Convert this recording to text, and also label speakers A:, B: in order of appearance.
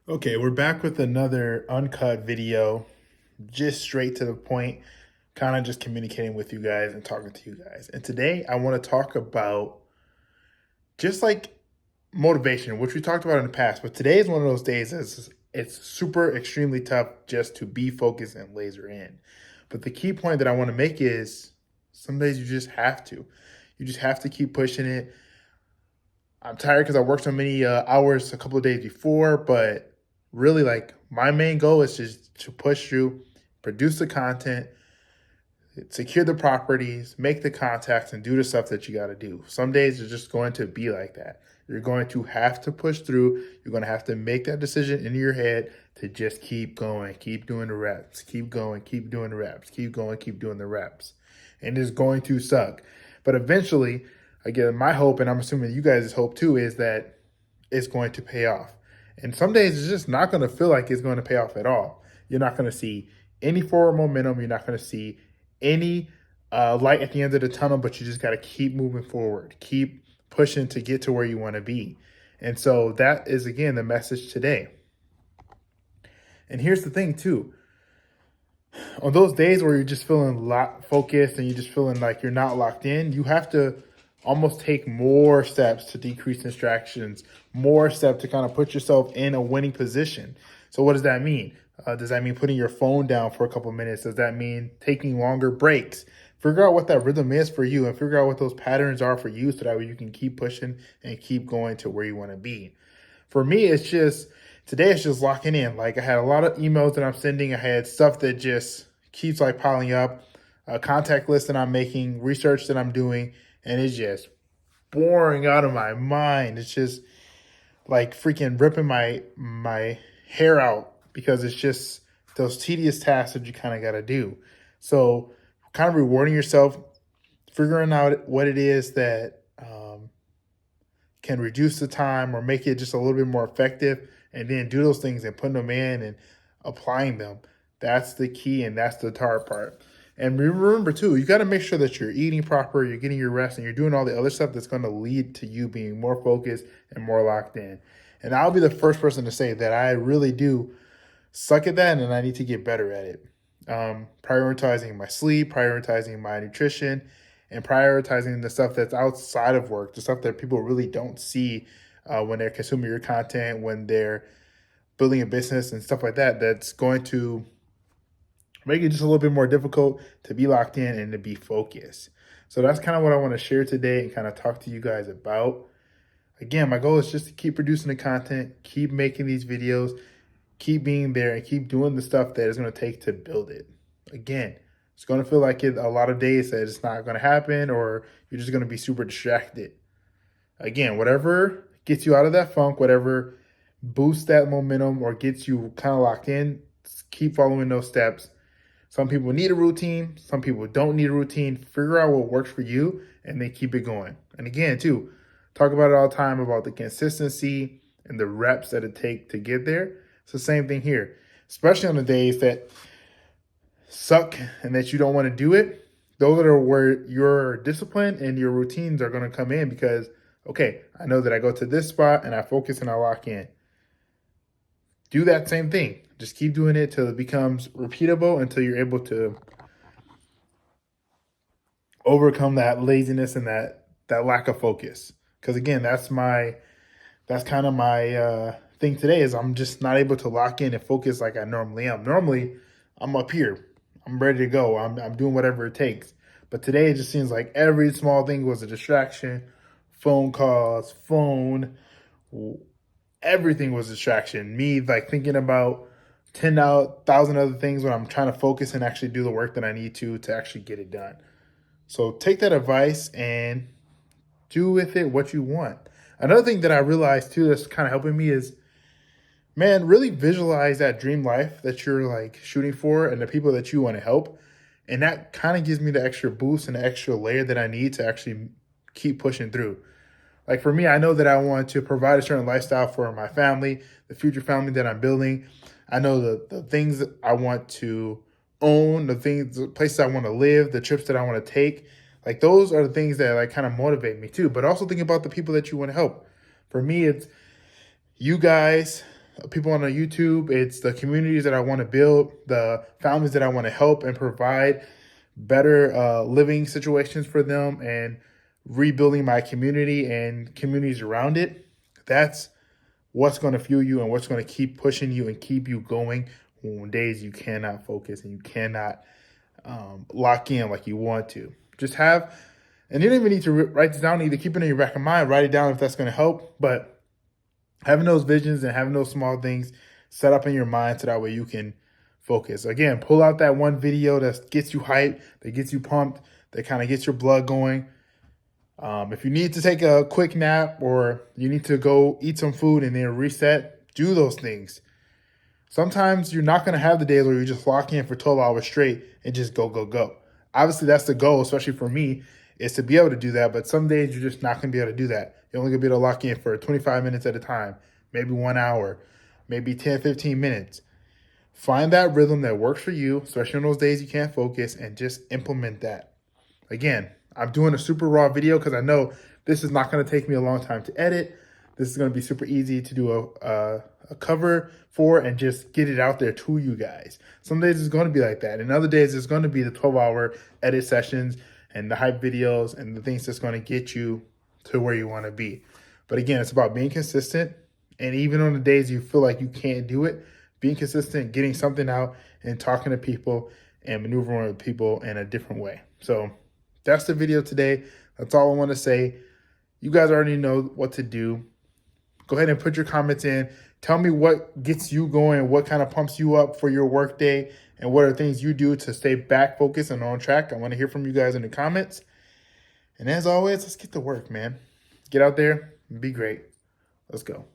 A: Okay, we're back with another uncut video, just straight to the point, kind of just communicating with you guys and talking to you guys. And today I want to talk about just like motivation, which we talked about in the past, but today is one of those days it's super extremely tough just to be focused and laser in. But the key point that I want to make is some days you just have to. You just have to keep pushing it. I'm tired because I worked so many hours a couple of days before, but really, like, my main goal is just to push through, produce the content, secure the properties, make the contacts, and do the stuff that you got to do. Some days are just going to be like that. You're going to have to push through. You're going to have to make that decision in your head to just keep going, keep doing the reps, keep going, keep doing the reps, keep going, keep doing the reps. And it's going to suck. But eventually, again, my hope, and I'm assuming you guys' hope too, is that it's going to pay off. And some days it's just not going to feel like it's going to pay off at all. You're not going to see any forward momentum. You're not going to see any light at the end of the tunnel, but you just got to keep moving forward, keep pushing to get to where you want to be. And so that is, again, the message today. And here's the thing, too. On those days where you're just feeling focused and you're just feeling like you're not locked in, you have to almost take more steps to decrease distractions, more steps to kind of put yourself in a winning position. So what does that mean? Does that mean putting your phone down for a couple of minutes? Does that mean taking longer breaks? Figure out what that rhythm is for you and figure out what those patterns are for you so that way you can keep pushing and keep going to where you want to be. For me, today it's just locking in. Like, I had a lot of emails that I'm sending. I had stuff that just keeps like piling up, a contact list that I'm making, research that I'm doing, and it's just boring out of my mind. It's just like freaking ripping my hair out because it's just those tedious tasks that you kind of got to do. So kind of rewarding yourself, figuring out what it is that can reduce the time or make it just a little bit more effective, and then do those things and putting them in and applying them. That's the key, and that's the hard part. And remember, too, you got to make sure that you're eating proper, you're getting your rest, and you're doing all the other stuff that's going to lead to you being more focused and more locked in. And I'll be the first person to say that I really do suck at that, and I need to get better at it. Prioritizing my sleep, prioritizing my nutrition, and prioritizing the stuff that's outside of work, the stuff that people really don't see when they're consuming your content, when they're building a business and stuff like that, that's going to make it just a little bit more difficult to be locked in and to be focused. So that's kind of what I want to share today and kind of talk to you guys about. Again, my goal is just to keep producing the content, keep making these videos, keep being there, and keep doing the stuff that it's going to take to build it. Again, it's going to feel like it a lot of days that it's not going to happen, or you're just going to be super distracted. Again, whatever gets you out of that funk, whatever boosts that momentum or gets you kind of locked in, keep following those steps. Some people need a routine. Some people don't need a routine. Figure out what works for you and then keep it going. And again, too, talk about it all the time about the consistency and the reps that it takes to get there. It's the same thing here, especially on the days that suck and that you don't want to do it. Those are where your discipline and your routines are going to come in because, okay, I know that I go to this spot and I focus and I lock in. Do that same thing. Just keep doing it till it becomes repeatable, until you're able to overcome that laziness and that lack of focus. Because again, that's kind of my thing today is I'm just not able to lock in and focus like I normally am. Normally, I'm up here. I'm ready to go. I'm doing whatever it takes. But today it just seems like every small thing was a distraction. Phone calls, everything was a distraction. Me like thinking about 10,000 other things when I'm trying to focus and actually do the work that I need to actually get it done. So take that advice and do with it what you want. Another thing that I realized too that's kind of helping me is, man, really visualize that dream life that you're like shooting for and the people that you want to help. And that kind of gives me the extra boost and the extra layer that I need to actually keep pushing through. Like for me, I know that I want to provide a certain lifestyle for my family, the future family that I'm building. I know the things that I want to own, the places I want to live, the trips that I want to take. Like those are the things that like kind of motivate me too. But also think about the people that you want to help. For me, it's you guys, people on the YouTube. It's the communities that I want to build, the families that I want to help and provide better living situations for them, and rebuilding my community and communities around it. That's what's going to fuel you and what's going to keep pushing you and keep you going on days you cannot focus and you cannot lock in like you want to. Just have, and you don't even need to write this down, either keep it in your back of mind, write it down if that's going to help, but having those visions and having those small things set up in your mind so that way you can focus. Again, pull out that one video that gets you hyped, that gets you pumped, that kind of gets your blood going. If you need to take a quick nap or you need to go eat some food and then reset, do those things. Sometimes you're not going to have the days where you just lock in for 12 hours straight and just go, go, go. Obviously, that's the goal, especially for me, is to be able to do that. But some days you're just not going to be able to do that. You're only going to be able to lock in for 25 minutes at a time, maybe 1 hour, maybe 10, 15 minutes. Find that rhythm that works for you, especially on those days you can't focus, and just implement that. Again, I'm doing a super raw video because I know this is not going to take me a long time to edit. This is going to be super easy to do a cover for and just get it out there to you guys. Some days it's going to be like that. And other days it's going to be the 12-hour edit sessions and the hype videos and the things that's going to get you to where you want to be. But again, it's about being consistent. And even on the days you feel like you can't do it, being consistent, getting something out and talking to people and maneuvering with people in a different way. So that's the video today. That's all I want to say. You guys already know what to do. Go ahead and put your comments in. Tell me what gets you going, what kind of pumps you up for your work day, and what are things you do to stay back focused and on track. I want to hear from you guys in the comments. And as always, let's get to work, man. Get out there and be great. Let's go.